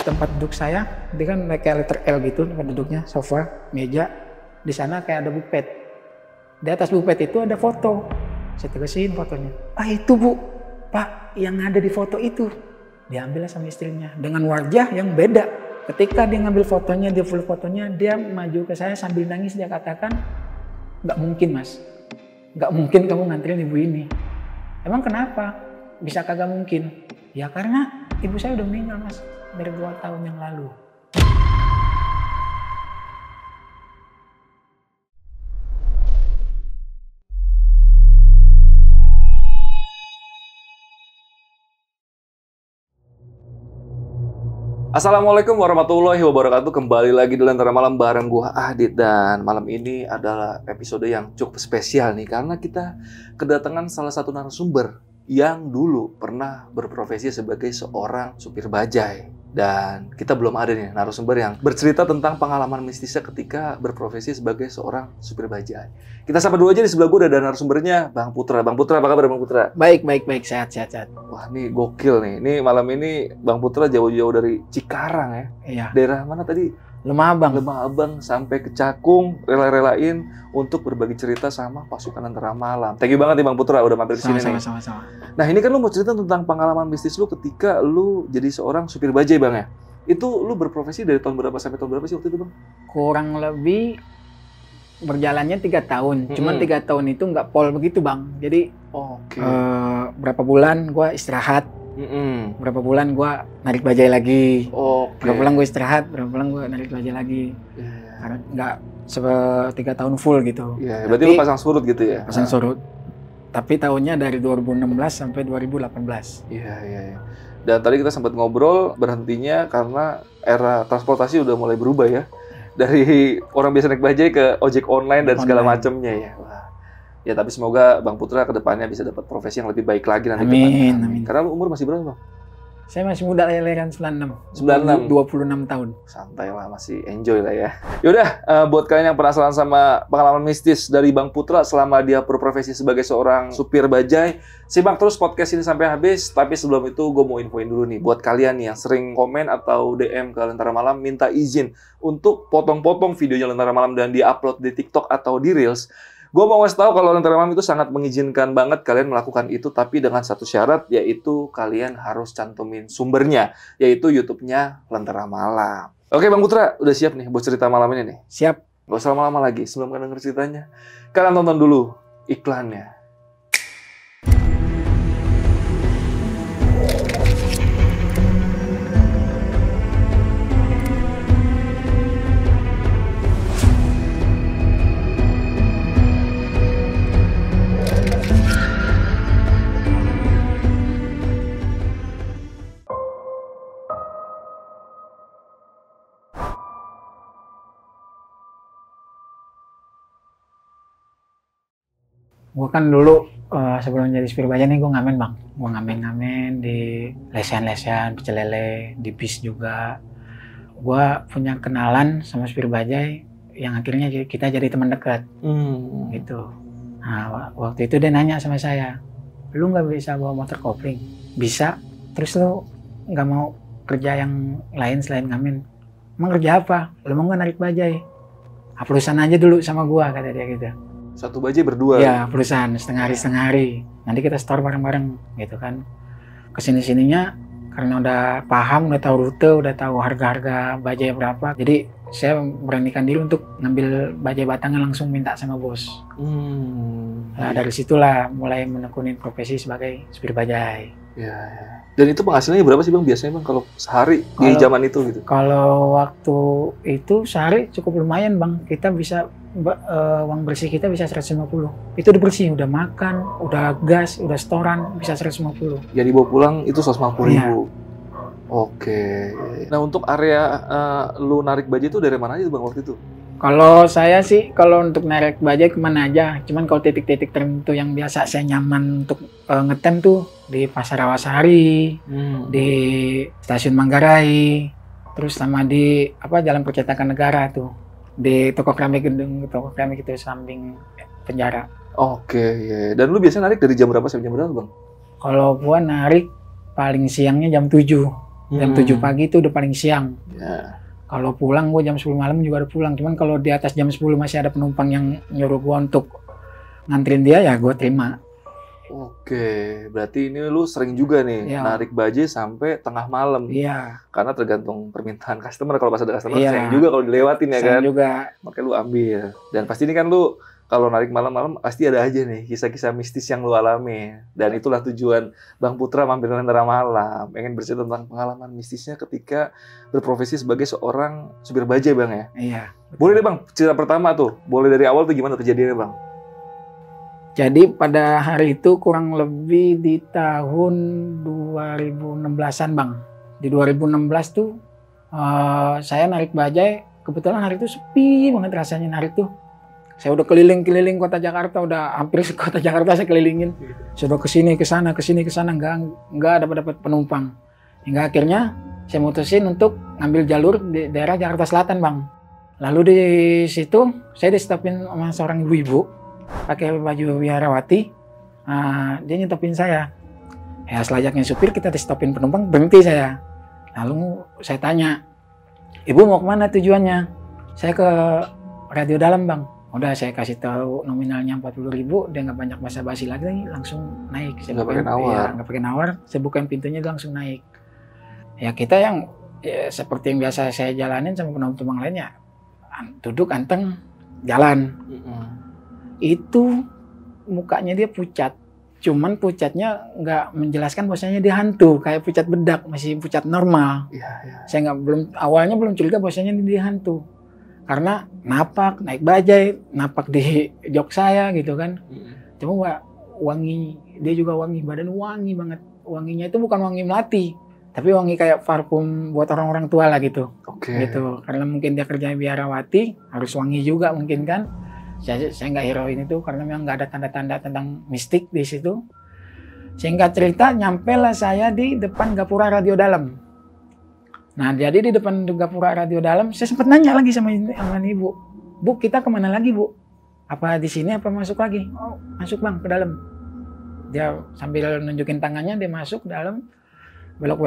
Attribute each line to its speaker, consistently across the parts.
Speaker 1: tempat duduk saya, dia kan kayak letter L gitu tempat duduknya, sofa, meja. Di sana kayak ada bupet. Di atas bupet itu ada foto. Saya terusin fotonya. Ah itu bu, pak yang ada di foto itu. Diambil sama istrinya dengan wajah yang beda. Ketika dia ngambil fotonya, dia full fotonya, dia maju ke saya sambil nangis, dia katakan, nggak mungkin mas, nggak mungkin kamu nganterin ibu ini. Emang kenapa? Bisa kagak mungkin? Ya karena ibu saya udah meninggal mas, dari 2 tahun yang lalu.
Speaker 2: Assalamualaikum warahmatullahi wabarakatuh. Kembali lagi di Lentera Malam bareng gua Adit, dan malam ini adalah episode yang cukup spesial nih karena kita kedatangan salah satu narasumber yang dulu pernah berprofesi sebagai seorang supir bajai. Dan kita belum ada nih narasumber yang bercerita tentang pengalaman mistisnya ketika berprofesi sebagai seorang supir bajai. Kita sapa dulu aja, di sebelah gue udah ada narasumbernya, Bang Putra. Bang Putra, apa kabar Bang Putra?
Speaker 1: Baik, sehat.
Speaker 2: Wah, nih gokil nih. Ini malam ini Bang Putra jauh-jauh dari Cikarang ya.
Speaker 1: Iya.
Speaker 2: Daerah mana tadi?
Speaker 1: Lemah
Speaker 2: Abang sampai ke Cakung, rela-relain untuk berbagi cerita sama pasukan Lentera Malam. Thank you banget nih Bang Putra udah mampir di sini nih.
Speaker 1: Sama-sama.
Speaker 2: Nah, ini kan lu mau cerita tentang pengalaman mistis lu ketika lu jadi seorang supir bajai, Bang ya. Itu lu berprofesi dari tahun berapa sampai tahun berapa sih waktu itu, Bang?
Speaker 1: Kurang lebih berjalannya 3 tahun. Cuman 3 tahun itu nggak pol begitu bang. Jadi berapa bulan gue istirahat, berapa bulan gue narik bajai lagi. Berapa bulan gue istirahat, berapa bulan gue narik bajai lagi. Karena nggak 3 tahun full gitu.
Speaker 2: Berarti lu pasang surut gitu ya?
Speaker 1: Pasang surut. Tapi tahunnya dari 2016 sampai 2018.
Speaker 2: Iya. Dan tadi kita sempat ngobrol, berhentinya karena era transportasi udah mulai berubah ya. Dari orang biasa naik bajai ke ojek online dan segala macamnya ya. Wah. Ya tapi semoga Bang Putra kedepannya bisa dapat profesi yang lebih baik lagi nanti.
Speaker 1: Amin.
Speaker 2: Karena lu umur masih berapa, Bang?
Speaker 1: Saya masih muda, kelahiran 96. 26 tahun.
Speaker 2: Santai lah, masih enjoy lah ya. Yaudah, buat kalian yang penasaran sama pengalaman mistis dari Bang Putra selama dia berprofesi sebagai seorang supir bajai, simak terus podcast ini sampai habis. Tapi sebelum itu gue mau infoin dulu nih, buat kalian yang sering komen atau DM ke Lentera Malam minta izin untuk potong-potong videonya Lentera Malam dan di-upload di TikTok atau di Reels. Gue mau ngasih tahu kalau Lentera Malam itu sangat mengizinkan banget kalian melakukan itu, tapi dengan satu syarat, yaitu kalian harus cantumin sumbernya, yaitu YouTube-nya Lentera Malam. Oke Bang Putra, udah siap nih buat cerita malam ini nih?
Speaker 1: Siap.
Speaker 2: Gak usah lama-lama lagi, sebelum kalian denger ceritanya, kalian tonton dulu iklannya.
Speaker 1: Gue kan dulu sebelum jadi supir bajai nih gue ngamen bang. Gue ngamen di lesehan, pecel lele, di bis juga. Gue punya kenalan sama supir bajai yang akhirnya kita jadi teman dekat. Gitu. Nah waktu itu dia nanya sama saya, lu nggak bisa bawa motor kopling? Bisa. Terus lu nggak mau kerja yang lain selain ngamen? Emang kerja apa? Lu mau nggak narik bajai? Perusahaan aja dulu sama gue, kata dia gitu.
Speaker 2: Satu bajai berdua?
Speaker 1: Ya, perusahaan setengah hari. Nanti kita store bareng-bareng gitu kan. Kesini-sininya karena udah paham, udah tahu rute, udah tahu harga-harga bajai berapa. Jadi saya beranikan diri untuk ngambil bajai batangan, langsung minta sama bos. Nah dari situlah mulai menekunin profesi sebagai supir bajai.
Speaker 2: Ya. Dan itu penghasilannya berapa sih Bang biasanya Bang kalau sehari di zaman itu gitu?
Speaker 1: Kalau waktu itu sehari cukup lumayan Bang. Kita bisa uang bersih kita bisa 150. Itu udah bersih, udah makan, udah gas, udah setoran, bisa 150.
Speaker 2: Jadi bawa pulang itu 150.000.
Speaker 1: Iya.
Speaker 2: Oke. Nah untuk area lu narik bajai itu dari mana aja Bang waktu itu?
Speaker 1: Kalau saya sih, kalau untuk narik bajai kemana aja. Cuman kalau titik-titik tertentu yang biasa saya nyaman untuk ngetem tuh di Pasar Awasari, di Stasiun Manggarai, terus sama di Jalan Percetakan Negara tuh, di toko keramik itu samping penjara.
Speaker 2: Oke, ya. Dan lu biasanya narik dari jam berapa sampai jam berapa Bang?
Speaker 1: Kalau gua narik paling siangnya jam 7. Jam 7 pagi itu udah paling siang.
Speaker 2: Ya.
Speaker 1: Kalau pulang gue jam 10 malam juga udah pulang. Cuman kalau di atas jam 10 masih ada penumpang yang nyuruh gue untuk nganterin dia, ya gue terima.
Speaker 2: Oke, berarti ini lu sering juga nih
Speaker 1: Iya.
Speaker 2: narik bajai sampai tengah malam.
Speaker 1: Iya,
Speaker 2: Karena tergantung permintaan customer. Kalau pas ada customer,
Speaker 1: Iya.
Speaker 2: sayang juga kalau dilewatin ya
Speaker 1: saya
Speaker 2: kan.
Speaker 1: juga.
Speaker 2: Makanya lu ambil. Dan pasti ini kan lu kalau narik malam-malam pasti ada aja nih kisah-kisah mistis yang lu alami. Dan itulah tujuan Bang Putra mampir Lentera Malam. Pengen bercerita tentang pengalaman mistisnya ketika berprofesi sebagai seorang supir bajai, Bang ya.
Speaker 1: Iya.
Speaker 2: Boleh deh Bang, cerita pertama tuh. Boleh dari awal tuh gimana kejadiannya Bang?
Speaker 1: Jadi pada hari itu kurang lebih di tahun 2016-an Bang. Di 2016 tuh saya narik bajai, kebetulan hari itu sepi banget rasanya narik tuh. Saya udah keliling-keliling kota Jakarta, udah hampir kota Jakarta saya kelilingin. Sudah kesini ke sana, nggak dapat penumpang. Hingga akhirnya saya mutusin untuk ngambil jalur di daerah Jakarta Selatan Bang. Lalu di situ saya di-stopin sama seorang ibu-ibu pakai baju biarawati. Dia nyetopin saya. Ya selayaknya supir kita di-stopin penumpang, berhenti saya. Lalu saya tanya, ibu mau kemana tujuannya? Saya ke Radio Dalam Bang. Udah saya kasih tahu nominalnya 40.000, dia nggak banyak basa-basi lagi, langsung naik. Saya
Speaker 2: Nggak pakai nawar.
Speaker 1: Ya, nggak pakai nawar, saya bukain pintunya dia langsung naik. Ya kita yang ya, seperti yang biasa saya jalanin sama penumpang lainnya, duduk anteng jalan. Itu mukanya dia pucat, cuman pucatnya nggak menjelaskan bahwasanya dia hantu, kayak pucat bedak, masih pucat normal.
Speaker 2: Iya.
Speaker 1: Saya awalnya belum curiga bahwasanya dia hantu. Karena napak, naik bajai, napak di jok saya gitu kan. Cuma wangi, dia juga wangi, badan wangi banget. Wanginya itu bukan wangi melati, tapi wangi kayak parfum buat orang-orang tua lah gitu.
Speaker 2: Oke.
Speaker 1: Gitu. Karena mungkin dia kerjanya biarawati, harus wangi juga mungkin kan. Saya nggak heroin itu karena memang nggak ada tanda-tanda tentang mistik di situ. Singkat cerita, nyampelah saya di depan Gapura Radio Dalam. Nah, jadi di depan Gapura Radio Dalam, saya sempat nanya lagi sama ibu. Bu, kita kemana lagi, Bu? Apa di sini apa masuk lagi? Oh, masuk Bang, ke dalam. Dia sambil nunjukin tangannya, dia masuk ke dalam. Belok.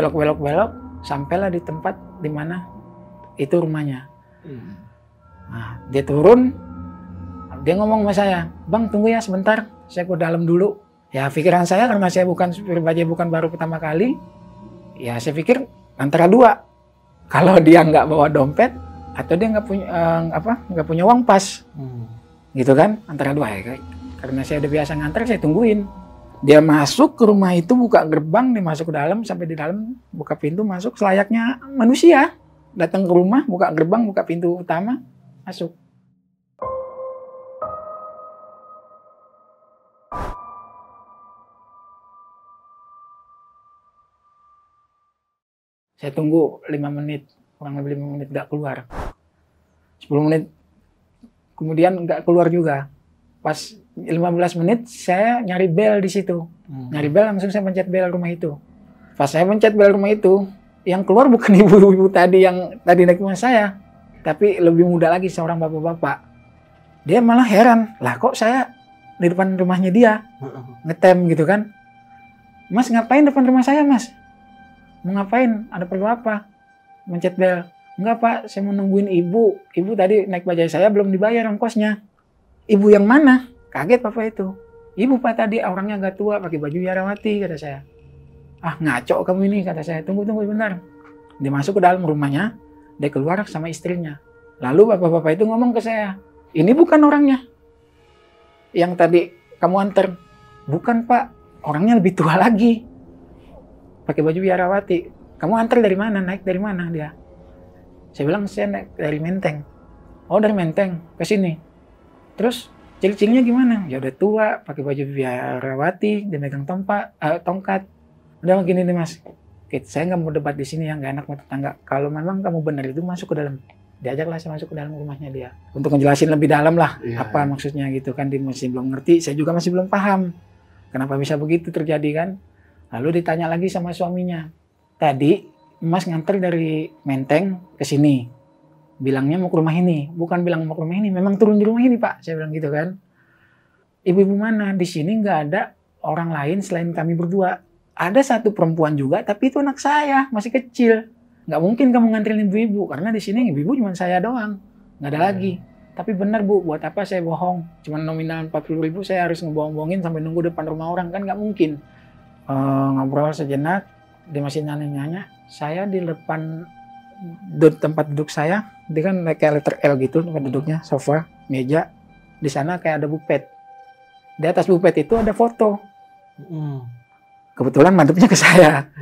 Speaker 1: Sampailah di tempat di mana itu rumahnya. Nah, dia turun. Dia ngomong sama saya, Bang tunggu ya sebentar, saya ke dalam dulu. Ya pikiran saya karena saya bukan supir bajai, bukan baru pertama kali. Ya saya pikir antara dua. Kalau dia nggak bawa dompet atau dia nggak punya uang pas, gitu kan, antara dua ya. Karena saya udah biasa nganter, saya tungguin. Dia masuk ke rumah itu, buka gerbang, dia masuk ke dalam, sampai di dalam buka pintu masuk selayaknya manusia. Datang ke rumah, buka gerbang, buka pintu utama, masuk. Saya tunggu 5 menit, kurang lebih 5 menit nggak keluar. 10 menit kemudian nggak keluar juga. Pas 15 menit saya nyari bel di situ. Nyari bel, langsung saya pencet bel rumah itu. Pas saya pencet bel rumah itu, yang keluar bukan ibu-ibu tadi yang tadi naik rumah saya, tapi lebih muda lagi, seorang bapak-bapak. Dia malah heran, lah kok saya di depan rumahnya dia ngetem gitu kan. Mas ngapain depan rumah saya Mas? Mau ngapain? Ada perlu apa? Mencet bel. Enggak Pak, saya mau nungguin ibu. Ibu tadi naik bajai saya belum dibayar ongkosnya. Ibu yang mana? Kaget Bapak itu. Ibu Pak tadi orangnya agak tua, pakai baju biarawati, kata saya. Ah ngaco kamu ini, kata saya. Tunggu sebentar. Dia masuk ke dalam rumahnya, dia keluar sama istrinya. Lalu bapak-bapak itu ngomong ke saya, ini bukan orangnya yang tadi kamu anter. Bukan Pak, orangnya lebih tua lagi. Pakai baju biarawati. Kamu antar dari mana? Naik dari mana dia? Saya bilang saya naik dari Menteng. Oh dari Menteng ke sini. Terus ciri-cirinya gimana? Ya udah tua, pakai baju biarawati, dia megang tongkat. Udah begini nih Mas. Oke, saya nggak mau debat di sini, yang nggak enak sama tetangga. Kalau memang kamu benar itu masuk ke dalam. Diajaklah saya masuk ke dalam rumahnya dia. Untuk ngejelasin lebih dalam lah apa maksudnya gitu kan. Dia masih belum ngerti, saya juga masih belum paham. Kenapa bisa begitu terjadi kan? Lalu ditanya lagi sama suaminya. Tadi Mas nganter dari Menteng ke sini. Bilangnya mau ke rumah ini. Bukan bilang mau ke rumah ini, memang turun di rumah ini Pak. Saya bilang gitu kan. Ibu-ibu mana? Di sini nggak ada orang lain selain kami berdua. ada satu perempuan juga, tapi itu anak saya, masih kecil. Nggak mungkin kamu nganterin ibu-ibu, karena di sini ibu-ibu cuma saya doang. Nggak ada lagi. Tapi benar Bu, buat apa saya bohong? Cuma nominal 40.000 saya harus ngebohong-bohongin sampai nunggu depan rumah orang, kan nggak mungkin. Ngobrol sejenak, dia masih nanya-nanya. Saya di depan tempat duduk saya, dia kan kayak letter L gitu tempat duduknya, sofa, meja. Di sana kayak ada bupet. Di atas bupet itu ada foto. Kebetulan madepnya ke saya.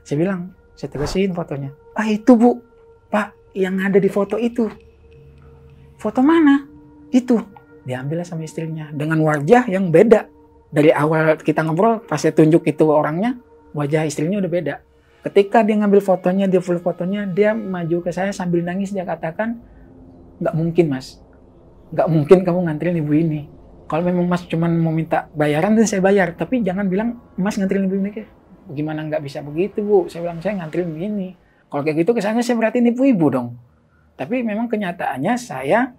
Speaker 1: Saya bilang, saya terusin fotonya. Ah itu Bu, Pak, yang ada di foto itu. Foto mana? Itu. Diambil sama istrinya. Dengan wajah yang beda. Dari awal kita ngobrol, pas saya tunjuk itu orangnya, wajah istrinya udah beda. Ketika dia ngambil fotonya, dia full fotonya, dia maju ke saya sambil nangis, dia katakan, nggak mungkin Mas. Nggak mungkin kamu nganterin ibu ini. Kalau memang Mas cuma mau minta bayaran, dan saya bayar. Tapi jangan bilang, Mas nganterin ibu ini. Gimana nggak bisa begitu Bu? Saya bilang, saya nganterin begini. Kalau kayak gitu kesannya saya berarti ibu-ibu dong. Tapi memang kenyataannya saya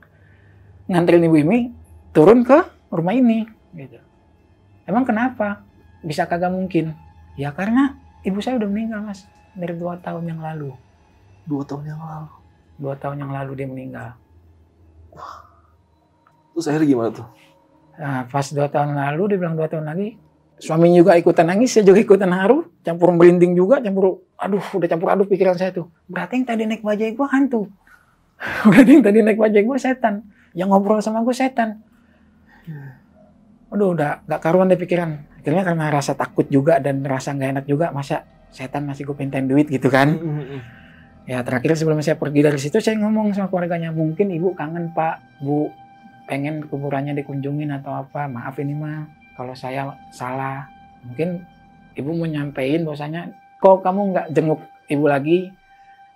Speaker 1: nganterin ibu ini turun ke rumah ini. Gitu. Emang kenapa? Bisa kagak mungkin? Ya karena ibu saya udah meninggal Mas. Dari 2 tahun yang lalu.
Speaker 2: 2 tahun yang lalu?
Speaker 1: 2 tahun yang lalu dia meninggal.
Speaker 2: Wah. Terus akhirnya gimana tuh?
Speaker 1: Nah, pas 2 tahun lalu, dia bilang 2 tahun lagi, suaminya juga ikutan nangis, saya juga ikutan haru, campur merinding juga, udah campur aduk pikiran saya tuh. Berarti yang tadi naik bajai gua hantu. Berarti yang tadi naik bajai gua setan. Yang ngobrol sama gua setan. Aduh, udah gak karuan deh pikiran. Akhirnya karena rasa takut juga dan rasa gak enak juga, masa setan masih gue pintain duit gitu kan. Ya terakhir sebelum saya pergi dari situ, saya ngomong sama keluarganya, mungkin ibu kangen Pak, Bu, pengen kuburannya dikunjungin atau apa, maaf ini mah kalau saya salah. Mungkin ibu mau nyampein bahwasanya kok kamu nggak jenguk ibu lagi,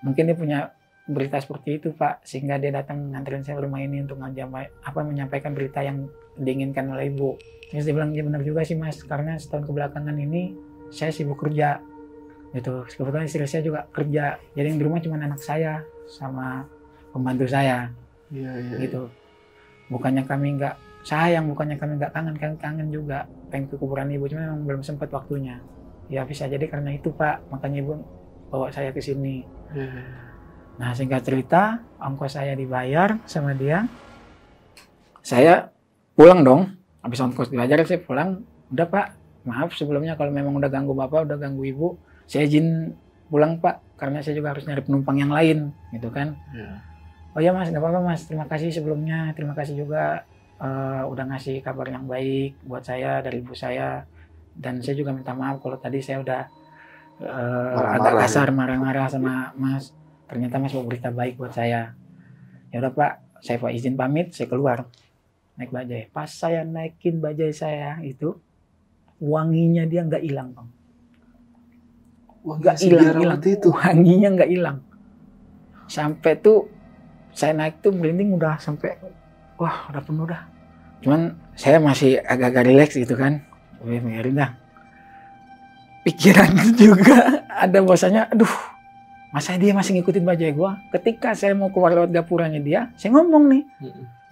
Speaker 1: mungkin dia punya berita seperti itu Pak, sehingga dia datang nganterin saya ke rumah ini untuk menyampaikan berita yang diinginkan oleh ibu. Terus dia bilang, ya benar juga sih Mas, karena setahun kebelakangan ini saya sibuk kerja gitu. Kebetulan istri saya juga kerja, jadi yang di rumah cuma anak saya sama pembantu saya. Gitu. Bukannya kami nggak sayang, bukannya kami nggak kangen juga pengen ke kuburan ibu, cuma memang belum sempat waktunya. Ya bisa jadi karena itu Pak, makanya ibu bawa saya ke sini. Nah singkat cerita, ongkos saya dibayar sama dia, saya pulang dong. Habis ongkos dibayar saya pulang, udah Pak, maaf sebelumnya kalau memang udah ganggu Bapak, udah ganggu Ibu, saya izin pulang Pak, karena saya juga harus nyari penumpang yang lain, gitu kan. Oh ya Mas, nggak apa-apa Mas, terima kasih sebelumnya, terima kasih juga udah ngasih kabar yang baik buat saya dari ibu saya, dan saya juga minta maaf kalau tadi saya udah agak kasar, marah-marah sama Mas. Ternyata Mas mau berita baik buat saya. Ya udah Pak, saya izin pamit, saya keluar naik bajai. Pas saya naikin bajai saya itu, wanginya dia nggak hilang Bang. Nggak hilang, wanginya nggak hilang. Sampai tuh saya naik tuh merinding udah sampai, wah udah penuh dah. Cuman saya masih agak-agak rileks gitu kan. Biarin dah. Pikiran juga ada bahwasanya, aduh, masa dia masih ngikutin bajai gua? Ketika saya mau keluar lewat gapuranya dia, saya ngomong nih,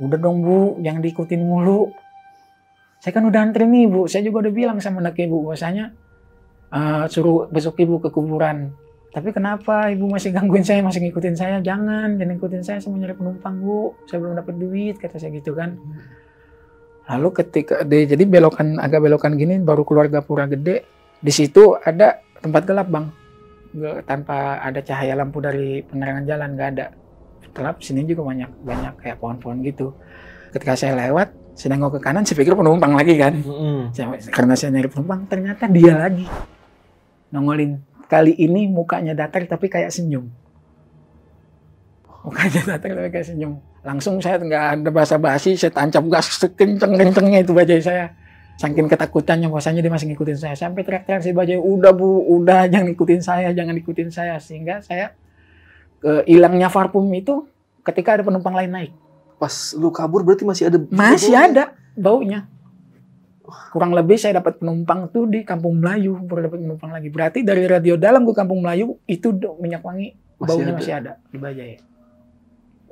Speaker 1: udah dong Bu, jangan diikutin mulu. Saya kan udah anterin ibu, saya juga udah bilang sama anak ibu bahwasanya suruh besok ibu ke kuburan. Tapi kenapa ibu masih gangguin saya, masih ngikutin saya? Jangan ngikutin saya mau nyari penumpang Bu, saya belum dapat duit, kata saya gitu kan. Lalu ketika jadi agak belokan gini, baru keluar gapura gede, di situ ada tempat gelap Bang, tanpa ada cahaya lampu dari penerangan jalan, nggak ada. Gelap, sini juga banyak kayak pohon-pohon gitu. Ketika saya lewat, saya nengok ke kanan, saya pikir penumpang lagi kan. Karena saya nyari penumpang, ternyata dia lagi nongolin. Kali ini mukanya datar tapi kayak senyum. Mukanya datar tapi kayak senyum. Langsung saya nggak ada basa-basi, saya tancap gas sekenceng-kencengnya itu bajai saya. Saking ketakutannya bahwasanya dia masih ngikutin saya. Sampai teriak-teriak si bajai, udah Bu, udah jangan ikutin saya. Sehingga saya hilangnya parfum itu ketika ada penumpang lain naik.
Speaker 2: Pas lu kabur berarti masih ada?
Speaker 1: Masih ada baunya. Kurang lebih saya dapat penumpang tuh di Kampung Melayu, baru dapat penumpang lagi. Berarti dari radio dalam ke Kampung Melayu itu minyak wangi baunya masih ada di bajai.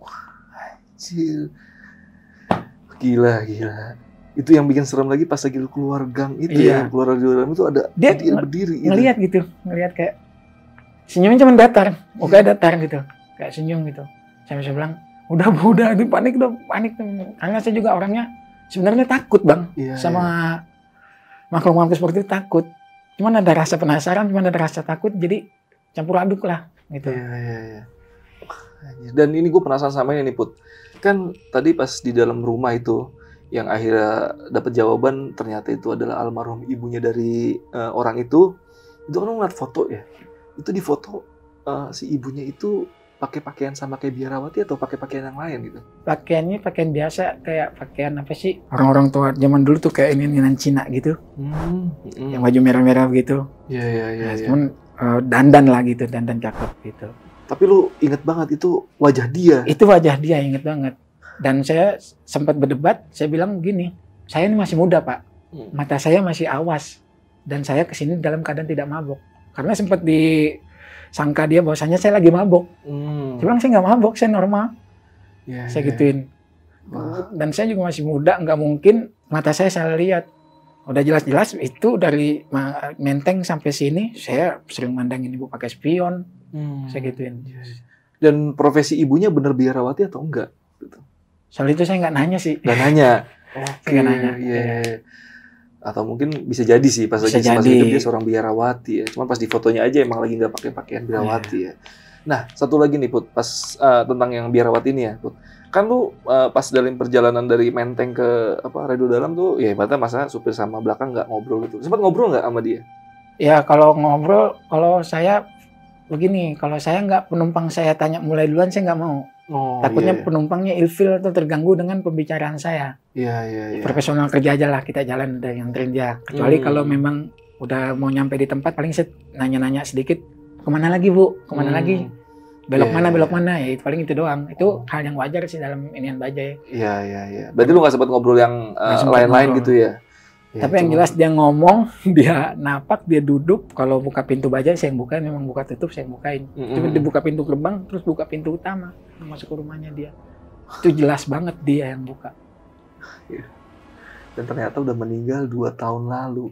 Speaker 2: Wah, anjir. Gila. Itu yang bikin serem lagi pas lagi lu keluar gang itu ya, keluar dari dalam itu ada
Speaker 1: dia
Speaker 2: berdiri
Speaker 1: ngelihat gitu, ngelihat kayak senyumnya cuma datar, mukanya datar gitu, kayak senyum gitu. Saya bilang, udah, ini panik tuh. Karena saya juga orangnya sebenarnya takut bang, sama makhluk-makhluk seperti itu takut. Cuman ada rasa penasaran, cuman ada rasa takut, jadi campur aduk lah gitu.
Speaker 2: Iya. Dan ini gue penasaran sama ini nih Put. Kan tadi pas di dalam rumah itu, yang akhirnya dapat jawaban ternyata itu adalah almarhum ibunya dari orang itu kan lu ngeliat foto ya. Itu di foto si ibunya itu pakai pakaian sama kayak biarawati atau pakai pakaian yang lain gitu?
Speaker 1: Pakaiannya pakaian biasa, kayak pakaian apa sih? Orang-orang tua zaman dulu tuh kayak ini Cina gitu. Yang baju merah-merah gitu.
Speaker 2: Iya.
Speaker 1: Cuman dandan lah gitu, dandan cakep gitu.
Speaker 2: Tapi lu inget banget itu wajah dia?
Speaker 1: Itu wajah dia, inget banget. Dan saya sempat berdebat, saya bilang gini, saya ini masih muda Pak, mata saya masih awas, dan saya kesini dalam keadaan tidak mabok. Karena sempat disangka dia bahwasanya saya lagi mabok. Saya bilang saya nggak mabok, saya normal. Saya gituin. Dan saya juga masih muda, nggak mungkin mata saya salah lihat. Udah jelas-jelas itu dari Menteng sampai sini, saya sering mandangin ibu pakai spion. Saya gituin.
Speaker 2: Dan profesi ibunya bener biarawati atau enggak? Gitu.
Speaker 1: Soal itu saya nggak nanya sih.
Speaker 2: Nggak nanya?
Speaker 1: Nggak nanya.
Speaker 2: Atau mungkin bisa jadi sih pas lagi semasa hidup dia seorang biarawati ya. Cuman pas di fotonya aja emang lagi nggak pakai pakaian biarawati ya. Nah, satu lagi nih Put, pas tentang yang biarawati ini ya Put. Kan lu pas dalam perjalanan dari Menteng ke Redo Dalam tuh ya ibaratnya masa supir sama belakang nggak ngobrol gitu. Sempat ngobrol nggak sama dia?
Speaker 1: Ya kalau ngobrol, kalau saya begini, kalau saya nggak penumpang saya tanya mulai duluan, saya nggak mau. Takutnya penumpangnya ilfil atau terganggu dengan pembicaraan saya.
Speaker 2: Iya.
Speaker 1: Profesional kerja aja lah, kita jalan dari yang dia. Kecuali kalau memang udah mau nyampe di tempat, paling saya nanya-nanya sedikit, kemana lagi Bu? Kemana lagi? Belok mana? Ya paling itu doang. Itu hal yang wajar sih dalam inian bajai.
Speaker 2: Iya. Berarti lu nggak sempat ngobrol yang lain-lain gitu ya?
Speaker 1: Tapi yang jelas dia ngomong, dia napak, dia duduk. Kalau buka pintu bajai saya yang bukain, memang buka tutup saya yang bukain. Cuma dibuka pintu gerbang, terus buka pintu utama, masuk ke rumahnya dia. Itu jelas banget dia yang buka.
Speaker 2: Dan ternyata udah meninggal 2 tahun lalu.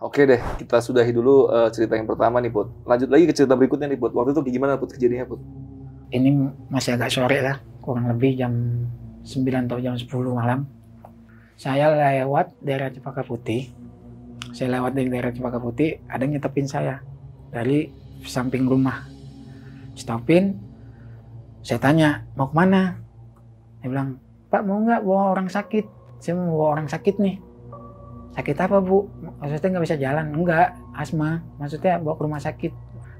Speaker 2: Oke deh, kita sudahi dulu cerita yang pertama nih Put. Lanjut lagi ke cerita berikutnya nih Put. Waktu itu gimana Put kejadiannya Put?
Speaker 1: Ini masih agak sore lah, kurang lebih jam 9 atau jam 10 malam. Saya lewat daerah Cempaka Putih. Saya lewat dari daerah Cempaka Putih, ada yang nyetepin saya dari samping rumah. Stopin, saya tanya, mau kemana? Dia bilang, Pak mau nggak bawa orang sakit? Saya mau bawa orang sakit nih. Sakit apa Bu? Maksudnya nggak bisa jalan? Enggak, asma. Maksudnya bawa ke rumah sakit.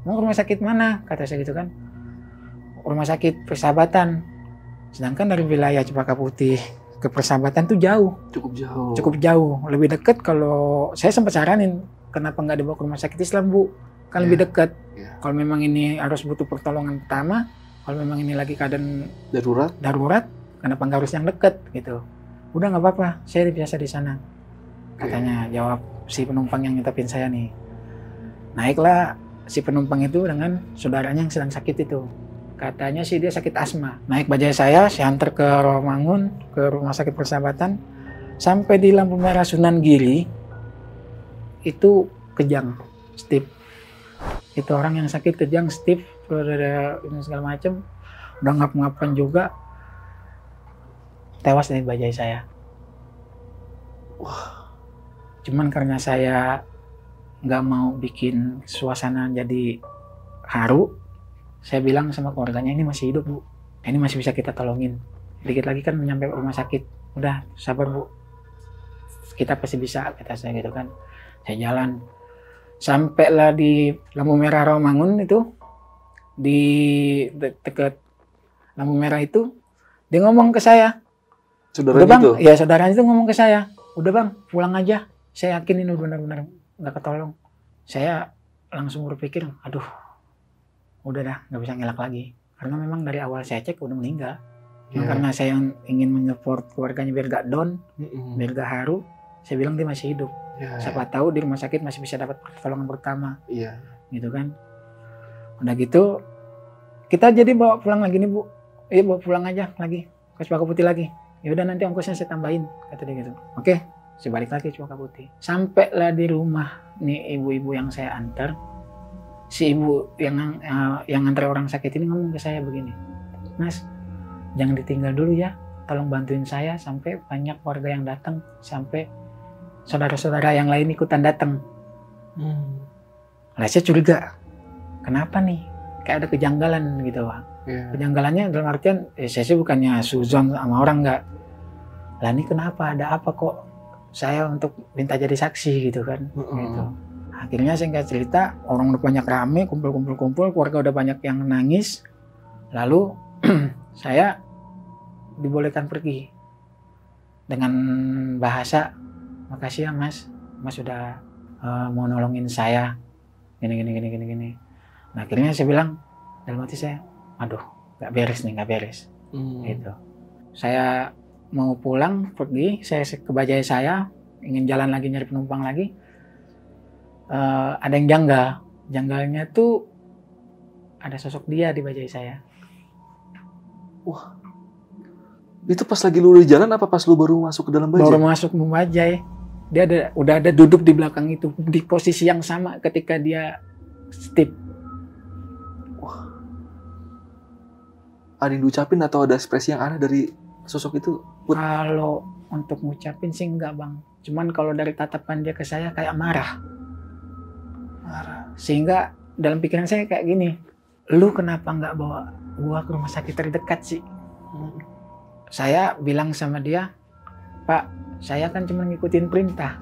Speaker 1: Mau ke rumah sakit mana? Kata saya gitu kan. Rumah sakit Persahabatan. Sedangkan dari wilayah Cempaka Putih ke Persahabatan tuh jauh. Cukup jauh. Lebih dekat kalau saya sempat saranin, kenapa nggak dibawa ke rumah sakit Islam Bu? Kan lebih dekat. Kalau memang ini harus butuh pertolongan pertama, kalau memang ini lagi keadaan darurat, kenapa nggak harus yang dekat gitu? Udah nggak apa-apa, saya biasa di sana. Katanya jawab si penumpang yang nyetepin saya nih. Naiklah si penumpang itu dengan saudaranya yang sedang sakit itu. Katanya sih dia sakit asma. Naik bajai saya antar ke Rawamangun, ke rumah sakit Persahabatan. Sampai di lampu merah Sunan Giri, itu kejang, stip. Itu orang yang sakit kejang, stip, ada ini segala macam. Udah ngap-ngapan juga, tewas dari bajai saya. Cuman karena saya nggak mau bikin suasana jadi haru, saya bilang sama keluarganya, ini masih hidup Bu, ini masih bisa kita tolongin. Dikit lagi kan nyampe rumah sakit, udah sabar Bu, kita pasti bisa, kata saya gitu kan. Saya jalan, sampailah di lampu merah Rawamangun itu, di dekat lampu merah itu, dia ngomong ke saya, udah Bang, itu? Ya saudaranya itu ngomong ke saya, udah Bang, pulang aja. Saya yakin ini benar-benar nggak ketolong. Saya langsung berpikir, aduh, udah dah, nggak bisa ngelak lagi. Karena memang dari awal saya cek udah meninggal. Karena saya ingin menyupport keluarganya biar gak down, biar gak haru, saya bilang dia masih hidup.
Speaker 2: Ya,
Speaker 1: Siapa tahu di rumah sakit masih bisa dapat pertolongan pertama.
Speaker 2: Iya.
Speaker 1: Gitu kan. Udah gitu kita jadi bawa pulang lagi nih Bu. Iya bawa pulang aja lagi ke Cempaka Putih lagi. Ya udah nanti ongkosnya saya tambahin kata dia gitu. Oke, saya balik lagi ke Cempaka Putih. Sampailah di rumah nih ibu-ibu yang saya antar. Si ibu yang antar orang sakit ini ngomong ke saya begini. Mas, jangan ditinggal dulu ya. Tolong bantuin saya sampai banyak warga yang datang, sampai saudara-saudara yang lain ikutan datang. Lah saya curiga, kenapa nih? Kayak ada kejanggalan gitu Pak. Kejanggalannya dalam artian, saya sih bukannya suzon sama orang enggak. Lah ini kenapa? Ada apa kok saya untuk minta jadi saksi gitu kan? Gitu. Akhirnya singkat cerita, orang udah banyak rame, kumpul, keluarga udah banyak yang nangis. Lalu saya dibolehkan pergi dengan bahasa, makasih ya Mas sudah mau nolongin saya gini. Nah akhirnya saya bilang dalam hati saya, aduh nggak beres gitu. Saya mau pulang pergi, saya ke bajai saya ingin jalan lagi nyari penumpang lagi, ada yang janggalnya tuh ada sosok dia di bajai saya.
Speaker 2: Wah, itu pas lagi lu di jalan apa pas lu baru masuk ke dalam bajai?
Speaker 1: Baru masuk membajai. Dia udah ada duduk di belakang itu di posisi yang sama ketika dia stip.
Speaker 2: Wah. Ada yang diucapin atau ada ekspresi yang aneh dari sosok itu?
Speaker 1: Kalau untuk ngucapin sih enggak Bang. Cuman kalau dari tatapan dia ke saya kayak marah. Sehingga dalam pikiran saya kayak gini, lu kenapa nggak bawa gua ke rumah sakit terdekat sih? Saya bilang sama dia, Pak, saya kan cuma ngikutin perintah.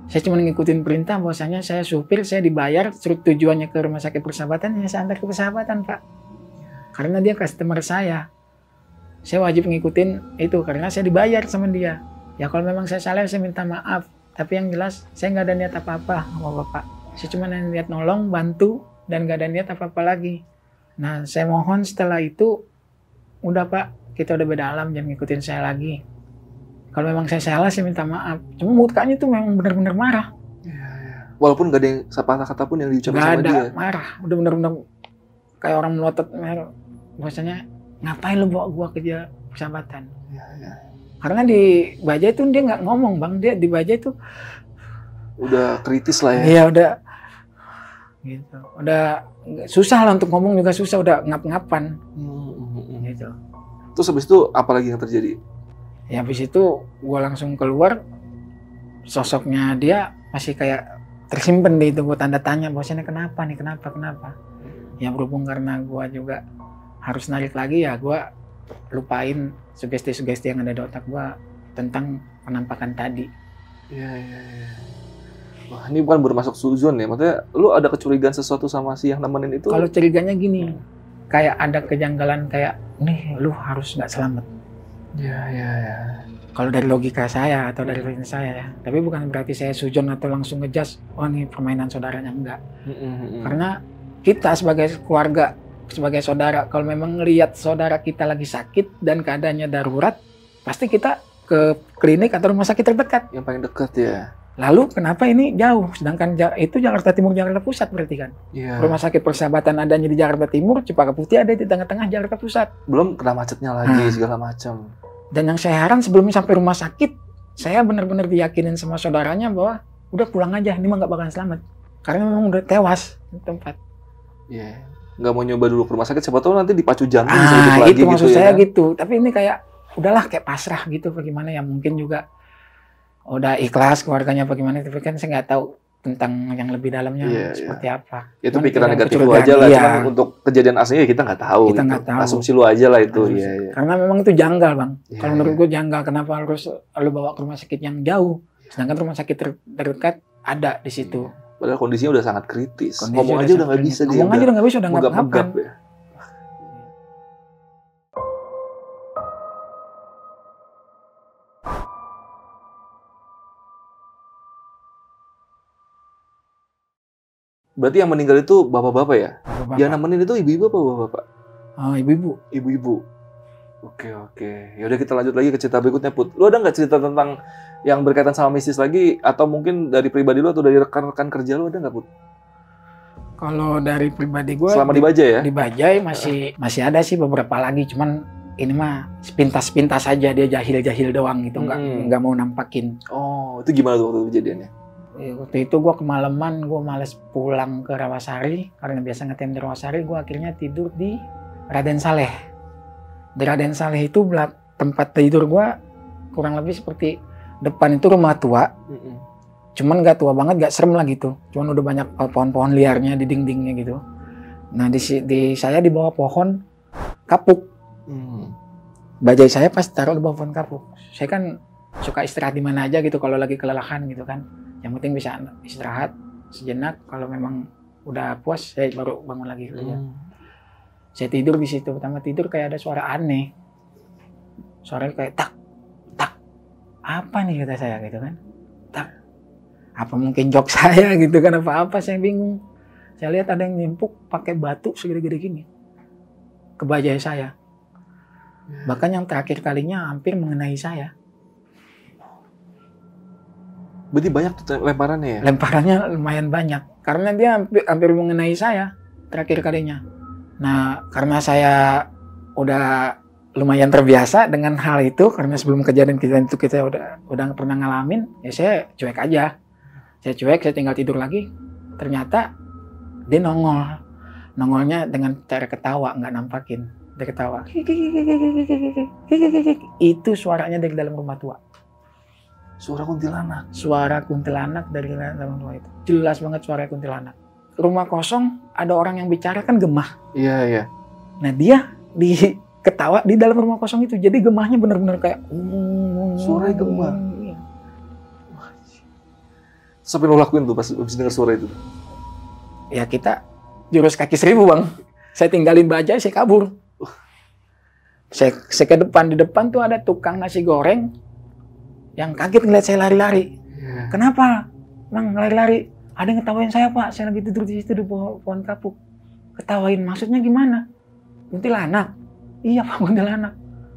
Speaker 1: Saya cuma ngikutin perintah bahwasanya saya supir, saya dibayar, tujuannya ke rumah sakit Persahabatan, ya saya antar ke Persahabatan, Pak. Karena dia customer saya. Saya wajib ngikutin itu karena saya dibayar sama dia. Ya kalau memang saya salah, saya minta maaf. Tapi yang jelas, saya nggak ada niat apa-apa sama Bapak. Saya cuma niat nolong, bantu, dan nggak ada niat apa-apa lagi. Nah, saya mohon setelah itu, udah Pak, kita udah beda alam, jangan ngikutin saya lagi. Kalau memang saya salah, saya minta maaf. Cuma mukanya tuh memang benar-benar marah.
Speaker 2: Ya. Walaupun gak ada yang kata pun yang diucapkan sama dia.
Speaker 1: Gak ada, marah. Udah benar-benar kayak orang melotot. Bahasanya, ngapain lu bawa gua ke Persahabatan?
Speaker 2: Ya.
Speaker 1: Karena di bajai tuh dia nggak ngomong Bang. Dia di bajai tuh
Speaker 2: udah kritis lah ya.
Speaker 1: Iya udah. Gitu. Udah susah lah untuk ngomong juga susah. Udah ngap-ngapan. Gitu.
Speaker 2: Terus habis itu apa lagi yang terjadi?
Speaker 1: Ya habis itu gue langsung keluar, sosoknya dia masih kayak tersimpan di itu, gue tanda tanya bahwasanya kenapa nih, kenapa. Ya berhubung karena gue juga harus narik lagi ya, gue lupain sugesti-sugesti yang ada di otak gue tentang penampakan tadi.
Speaker 2: Iya. Wah ini bukan bermasuk suzon ya, maksudnya lu ada kecurigaan sesuatu sama si yang nemenin itu?
Speaker 1: Kalau curiganya gini, kayak ada kejanggalan kayak, nih lu harus nggak selamat.
Speaker 2: Ya.
Speaker 1: Kalau dari logika saya atau dari logika saya ya, tapi bukan berarti saya sujon atau langsung ngejudge, oh ini permainan saudaranya, enggak. Karena kita sebagai keluarga, sebagai saudara, kalau memang ngelihat saudara kita lagi sakit dan keadaannya darurat, pasti kita ke klinik atau rumah sakit terdekat.
Speaker 2: Yang paling dekat ya.
Speaker 1: Lalu kenapa ini jauh? Sedangkan itu Jakarta Timur, Jakarta Pusat berarti kan?
Speaker 2: Yeah.
Speaker 1: Rumah sakit Persahabatan adanya di Jakarta Timur, Cempaka Putih ada di tengah-tengah Jakarta Pusat.
Speaker 2: Belum kena macetnya lagi segala macam.
Speaker 1: Dan yang saya heran sebelum sampai rumah sakit, saya benar-benar diyakinin sama saudaranya bahwa udah pulang aja, ini mah nggak bakalan selamat. Karena memang udah tewas di tempat.
Speaker 2: Iya. Yeah. Nggak mau nyoba dulu ke rumah sakit, siapa tahu nanti dipacu jantung bisa hidup lagi
Speaker 1: itu maksud
Speaker 2: gitu,
Speaker 1: saya
Speaker 2: ya,
Speaker 1: gitu. Tapi ini kayak udahlah kayak pasrah gitu bagaimana ya, mungkin juga udah ikhlas keluarganya bagaimana, tapi kan saya nggak tahu tentang yang lebih dalamnya seperti apa.
Speaker 2: Itu pikiran negatif lu aja lah, cuman untuk kejadian aslinya kita nggak tahu.
Speaker 1: Kita nggak tahu.
Speaker 2: Asumsi lu aja lah itu. Iya.
Speaker 1: Karena memang itu janggal Bang. Kalau menurut gue janggal, kenapa harus lu bawa ke rumah sakit yang jauh, sedangkan rumah sakit terdekat ada di situ.
Speaker 2: Padahal kondisinya udah sangat kritis. Ngomong aja udah nggak bisa dia.
Speaker 1: Ngomong aja udah nggak bisa, udah ngap-ngapan.
Speaker 2: Ya. Berarti yang meninggal itu bapak-bapak ya?
Speaker 1: Bapak-bapak.
Speaker 2: Yang nemenin itu ibu-ibu apa bapak-bapak?
Speaker 1: Oh, ibu-ibu.
Speaker 2: Ibu-ibu. Oke. Yaudah kita lanjut lagi ke cerita berikutnya, Put. Lu ada nggak cerita tentang yang berkaitan sama mistis lagi? Atau mungkin dari pribadi lu atau dari rekan-rekan kerja lu ada nggak, Put?
Speaker 1: Kalau dari pribadi gue
Speaker 2: Selama di Bajai ya?
Speaker 1: di Bajai masih ada sih beberapa lagi, cuman ini mah sepintas-pintas aja, dia jahil-jahil doang gitu, nggak mau nampakin.
Speaker 2: Oh, itu gimana tuh waktu kejadiannya?
Speaker 1: Waktu itu gue kemalaman, gue males pulang ke Rawasari karena biasa ngetem di Rawasari. Gue akhirnya tidur di Raden Saleh. Di Raden Saleh itu tempat tidur gue kurang lebih seperti depan itu rumah tua. Cuman gak tua banget, gak serem lah gitu. Cuman udah banyak pohon-pohon liarnya di dindingnya gitu. Nah di saya di bawah pohon kapuk. Bajai saya pas taruh di bawah pohon kapuk. Saya kan suka istirahat di mana aja gitu kalau lagi kelelahan gitu kan. Yang penting bisa istirahat sejenak. Kalau memang udah puas, saya baru bangun lagi kerja. Saya tidur di situ. Pertama tidur kayak ada suara aneh. Suaranya kayak tak. Apa nih kata saya gitu kan. Tak. Apa mungkin jok saya gitu kan, apa saya bingung. Saya lihat ada yang nimpuk pakai batu segede-gede gini ke bajai saya. Bahkan yang terakhir kalinya hampir mengenai saya.
Speaker 2: Berarti banyak tuh lemparannya ya?
Speaker 1: Lemparannya lumayan banyak karena dia hampir mengenai saya terakhir kalinya. Nah, karena saya udah lumayan terbiasa dengan hal itu, karena sebelum kejadian itu kita udah pernah ngalamin, ya saya cuek aja. Saya cuek, saya tinggal tidur lagi. Ternyata dia nongolnya dengan cara ketawa, nggak nampakin. Dia ketawa. Itu suaranya dari dalam rumah tua.
Speaker 2: Suara kuntilanak?
Speaker 1: Suara kuntilanak dari dalam rumah itu. Jelas banget suara kuntilanak. Rumah kosong, ada orang yang bicara kan gemah.
Speaker 2: Iya.
Speaker 1: Nah dia ketawa di dalam rumah kosong itu. Jadi gemahnya benar-benar kayak...
Speaker 2: Suaranya gemah? Sampai lo lakuin tuh pas habis dengar suara itu?
Speaker 1: Ya kita jurus kaki 1000 bang. Saya tinggalin bajai, saya kabur. Saya ke depan, di depan tuh ada tukang nasi goreng yang kaget ngeliat saya lari-lari. Kenapa bang lari-lari? Ada yang ketawain saya pak, saya lagi tidur di situ di pohon kapuk. Ketawain maksudnya gimana? Kuntilanak? Iya pak, kuntilanak.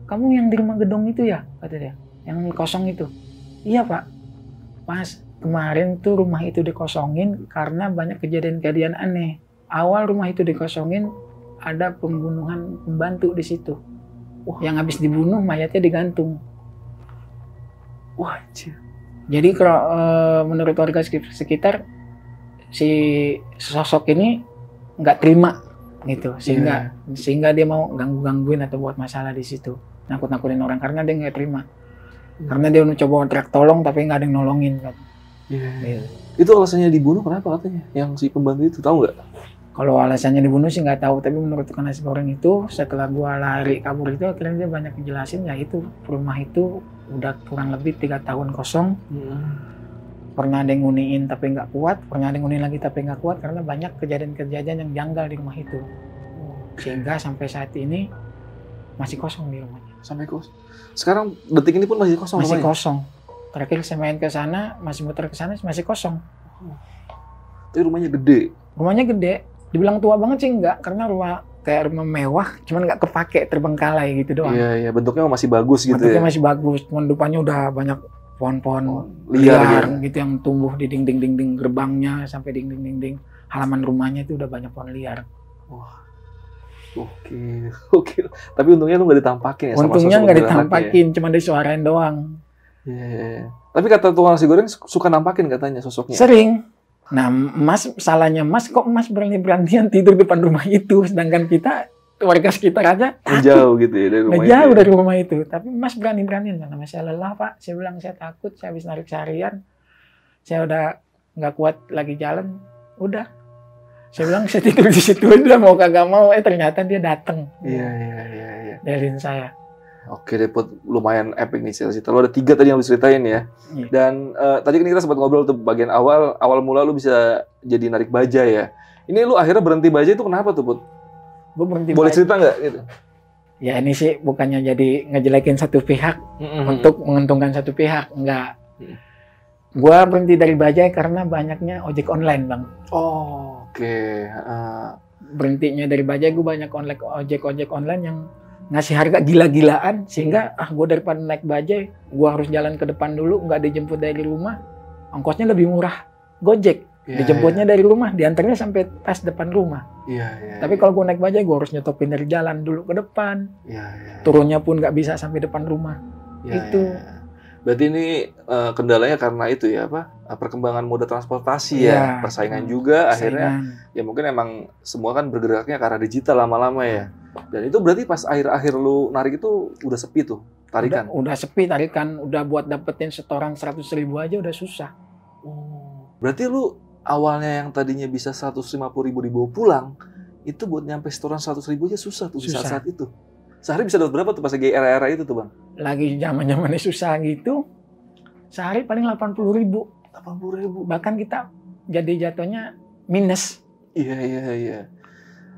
Speaker 1: Kamu yang di rumah gedung itu ya? Kata dia, yang kosong itu. Iya pak. Pas kemarin tuh rumah itu dikosongin karena banyak kejadian-kejadian aneh. Awal rumah itu dikosongin, ada pembunuhan pembantu di situ. Yang habis dibunuh mayatnya digantung. Jadi kalau menurut warga sekitar, si sosok ini nggak terima gitu, sehingga dia mau gangguin atau buat masalah di situ, nakut-nakutin orang karena dia nggak terima. Karena dia udah coba teriak tolong tapi nggak ada yang nolongin kan.
Speaker 2: Itu alasannya dibunuh kenapa katanya? Yang si pembantu itu tahu nggak?
Speaker 1: Kalau alasannya dibunuh sih nggak tahu, tapi menurut tukang nasi goreng itu setelah gua lari kabur itu akhirnya dia banyak ngejelasin ya itu rumah itu udah kurang lebih 3 tahun kosong. Pernah ada yang nguniin tapi nggak kuat, pernah ada yang nguniin lagi tapi nggak kuat karena banyak kejadian-kejadian yang janggal di rumah itu. Sehingga sampai saat ini masih kosong di rumahnya.
Speaker 2: Sampai kosong. Sekarang detik ini pun masih kosong.
Speaker 1: Masih
Speaker 2: rumahnya?
Speaker 1: Kosong. Terakhir saya main ke sana, masih muter ke sana masih kosong.
Speaker 2: Tapi rumahnya gede.
Speaker 1: Rumahnya gede. Dibilang tua banget sih enggak, karena kayak rumah mewah, cuman nggak kepake, terbengkalai gitu doang.
Speaker 2: Iya, bentuknya masih bagus gitu.
Speaker 1: Bentuknya
Speaker 2: ya.
Speaker 1: masih bagus, cuman depannya udah banyak pohon-pohon
Speaker 2: liar
Speaker 1: gitu yang tumbuh di dinding-dinding gerbangnya sampai dinding-dinding halaman rumahnya itu udah banyak pohon liar.
Speaker 2: Wah, oke. Tapi untungnya lu nggak ditampakin ya?
Speaker 1: Untungnya nggak ditampakin,
Speaker 2: ya?
Speaker 1: cuma disuarain doang.
Speaker 2: Iya. Tapi kata tukang nasi goreng suka nampakin katanya sosoknya.
Speaker 1: Sering. Nah, salahnya Mas kok Mas berani-beranian tidur depan rumah itu, sedangkan kita warga sekitar aja
Speaker 2: jauh gitu ya dari rumah itu.
Speaker 1: Jauh dari rumah itu. Tapi Mas berani-beranian karena saya lelah Pak. Saya bilang saya takut, saya habis narik seharian. Saya udah nggak kuat lagi jalan. Udah. Saya bilang saya tidur di situ aja mau kagak mau. Ternyata dia datang.
Speaker 2: Iya.
Speaker 1: Delin saya.
Speaker 2: Oke deh, Put. Lumayan epic nih cerita. Lo ada 3 tadi yang lu ceritain ya.
Speaker 1: Iya.
Speaker 2: Dan tadi kan kita sempat ngobrol tuh bagian awal mula lu bisa jadi narik bajai ya. Ini lu akhirnya berhenti bajai itu kenapa tuh, Put?
Speaker 1: Gue berhenti.
Speaker 2: Boleh cerita nggak gitu?
Speaker 1: Ya ini sih bukannya jadi ngejelekin satu pihak untuk menguntungkan satu pihak, enggak. Gue berhenti dari bajai karena banyaknya ojek online, Bang.
Speaker 2: Oh, oke.
Speaker 1: Berhentinya dari bajai gue banyak ojek online yang ngasih harga gila-gilaan sehingga gue daripada naik bajai, gue harus jalan ke depan dulu, nggak dijemput dari rumah, ongkosnya lebih murah Gojek. Dijemputnya dari rumah, diantarnya sampai pas depan rumah. Tapi kalau gue naik bajai, gue harus nyetopin dari jalan dulu ke depan. Turunnya pun nggak bisa sampai depan rumah. Itu.
Speaker 2: Berarti ini kendalanya karena itu ya, perkembangan moda transportasi ya, persaingan juga akhirnya. Ya mungkin emang semua kan bergeraknya ke arah digital lama-lama ya. Dan itu berarti pas akhir-akhir lu narik itu udah sepi tuh tarikan?
Speaker 1: Udah sepi tarikan, udah buat dapetin setoran 100.000 aja udah susah.
Speaker 2: Berarti lu awalnya yang tadinya bisa 150.000 dibawa pulang, itu buat nyampe setoran 100.000 aja susah tuh di saat itu. Sehari bisa dapat berapa tuh pas lagi era-era itu tuh Bang?
Speaker 1: Lagi zaman-zamannya susah gitu, sehari paling 80.000.
Speaker 2: 80.000?
Speaker 1: Bahkan kita jadi jatuhnya minus.
Speaker 2: Iya.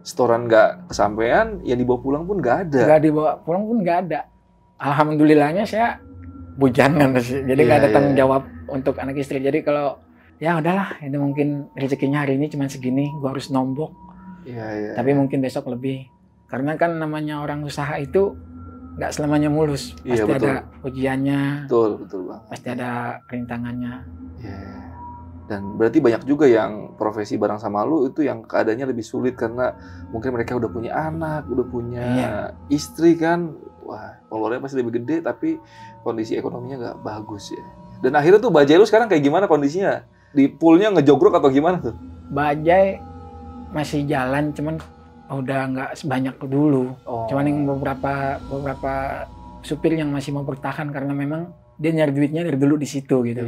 Speaker 2: Setoran nggak kesampean, yang dibawa pulang pun nggak ada.
Speaker 1: Nggak dibawa pulang pun nggak ada. Alhamdulillahnya saya bujangan sih, jadi nggak ada tanggung jawab untuk anak istri. Jadi kalau ya udahlah, ini mungkin rezekinya hari ini cuma segini, gua harus nombok. Tapi mungkin besok lebih. Karena kan namanya orang usaha itu nggak selamanya mulus. Pasti ada ujiannya.
Speaker 2: Betul Bang.
Speaker 1: Pasti ada rintangannya.
Speaker 2: Dan berarti banyak juga yang profesi bareng sama lu itu yang keadaannya lebih sulit karena mungkin mereka udah punya anak, udah punya istri kan. Wah, followernya pasti lebih gede tapi kondisi ekonominya nggak bagus ya. Dan akhirnya tuh bajai lu sekarang kayak gimana kondisinya? Di poolnya ngejogrok atau gimana tuh?
Speaker 1: Bajai masih jalan, cuman udah nggak sebanyak dulu. Cuman yang beberapa supir yang masih mau bertahan karena memang dia nyari duitnya dari dulu di situ gitu.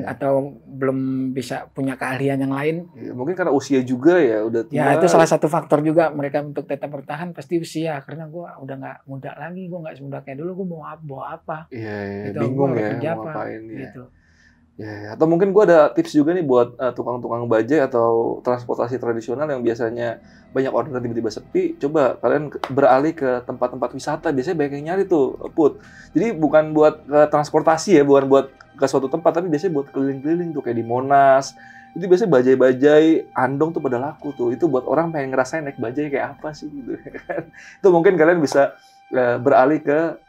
Speaker 1: Atau belum bisa punya keahlian yang lain.
Speaker 2: Mungkin karena usia juga ya udah tua.
Speaker 1: Ya itu salah satu faktor juga mereka untuk tetap bertahan pasti usia. Karena gue udah nggak muda lagi, gue nggak semuda kayak dulu. Gue mau bawa apa? Gitu,
Speaker 2: bingung ya mau ngapain gitu. Atau mungkin gue ada tips juga nih buat tukang-tukang bajai atau transportasi tradisional yang biasanya banyak order tiba-tiba sepi. Coba kalian beralih ke tempat-tempat wisata. Biasanya banyak yang nyari tuh, Put. Jadi bukan buat transportasi ya, bukan buat ke suatu tempat, tapi biasanya buat keliling-keliling tuh kayak di Monas. Itu biasanya bajai-bajai andong tuh pada laku tuh. Itu buat orang pengen ngerasain naik bajai kayak apa sih gitu kan. Itu mungkin kalian bisa beralih ke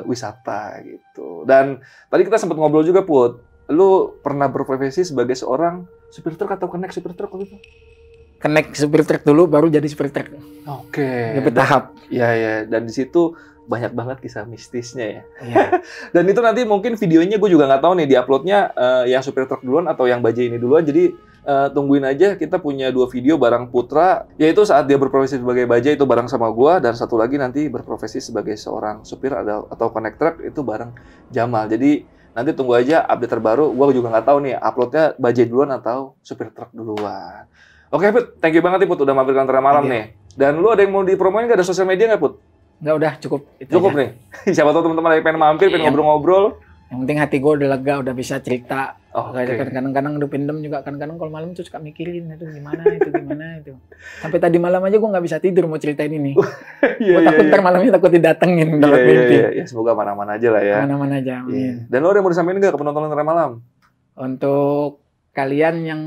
Speaker 2: wisata gitu. Dan tadi kita sempat ngobrol juga, Put. Lu pernah berprofesi sebagai seorang supir truk atau kenek supir truk gitu?
Speaker 1: Kenek supir truk dulu, baru jadi supir truk.
Speaker 2: Oke.
Speaker 1: Bertahap.
Speaker 2: Iya. Dan di situ banyak banget kisah mistisnya ya. Dan itu nanti mungkin videonya gue juga nggak tahu nih diuploadnya yang supir truk duluan atau yang bajai ini duluan. Jadi tungguin aja, kita punya 2 video bareng Putra, yaitu saat dia berprofesi sebagai bajai itu bareng sama gue, dan satu lagi nanti berprofesi sebagai seorang supir atau connect truk itu bareng Jamal. Jadi nanti tunggu aja update terbaru. Gue juga nggak tahu nih uploadnya bajai duluan atau supir truk duluan. Oke, Put, thank you banget nih, Put, udah mampir Lentera Malam nih. Dan lu ada yang mau dipromoin nggak? Ada sosial media nggak, Put?
Speaker 1: Nggak, udah cukup.
Speaker 2: Cukup nih. Siapa tahu teman-teman lagi pengen mampir, pengen ngobrol-ngobrol.
Speaker 1: Yang penting hati gue udah lega, udah bisa cerita. Kadang-kadang udah pendem juga. Kadang-kadang kalau malam tuh suka mikirin itu gimana itu. Sampai tadi malam aja gue nggak bisa tidur mau ceritain ini. Gue takut ntar malamnya takut didatengin dalam mimpi.
Speaker 2: Ya, semoga aman-aman aja lah ya.
Speaker 1: Aman-aman aja. Amin.
Speaker 2: Dan lo ada yang mau disampaikan nggak ke penonton Lentera Malam?
Speaker 1: Untuk kalian yang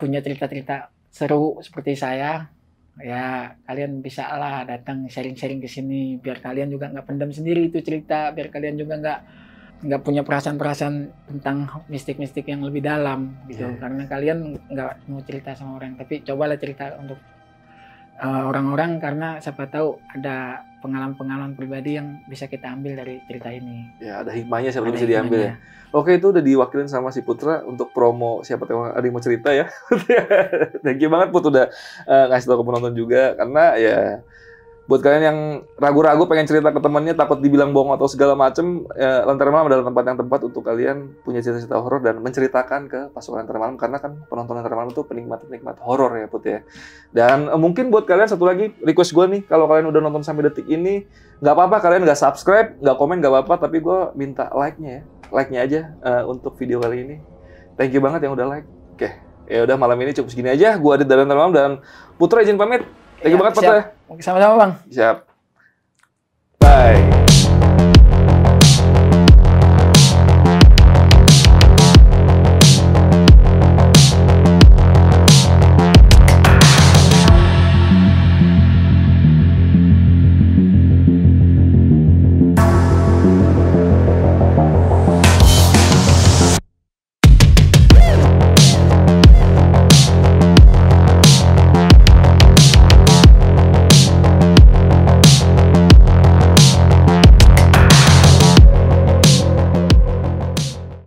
Speaker 1: punya cerita-cerita seru seperti saya, ya kalian bisa lah datang sharing-sharing ke sini biar kalian juga nggak pendam sendiri itu cerita, biar kalian juga nggak punya perasaan-perasaan tentang mistik-mistik yang lebih dalam gitu. Karena kalian nggak mau cerita sama orang, tapi cobalah cerita untuk orang-orang, karena siapa tahu ada pengalaman-pengalaman pribadi yang bisa kita ambil dari cerita ini. Ya, ada hikmahnya, siapa tahu bisa diambil ya. Oke, itu udah diwakilin sama si Putra untuk promo, siapa tahu ada yang mau cerita ya. Thank you banget, Put, udah ngasih tahu ke penonton juga, karena ya buat kalian yang ragu-ragu pengen cerita ke temannya takut dibilang bohong atau segala macem, Lentera Malam adalah tempat yang tepat untuk kalian punya cerita-cerita horor dan menceritakan ke pasukan Lentera Malam, karena kan penonton Lentera Malam itu penikmat horor ya, Put ya. Dan mungkin buat kalian satu lagi request gue nih, kalau kalian udah nonton sampai detik ini, nggak apa-apa kalian nggak subscribe, nggak komen, nggak apa-apa, tapi gue minta like-nya aja untuk video kali ini. Thank you banget yang udah like. Oke, ya udah, malam ini cukup segini aja. Gue Adit dari Lentera Malam dan Putra izin pamit. Thank you banget, Putra. Sama-sama, Bang.
Speaker 2: Siap. Bye.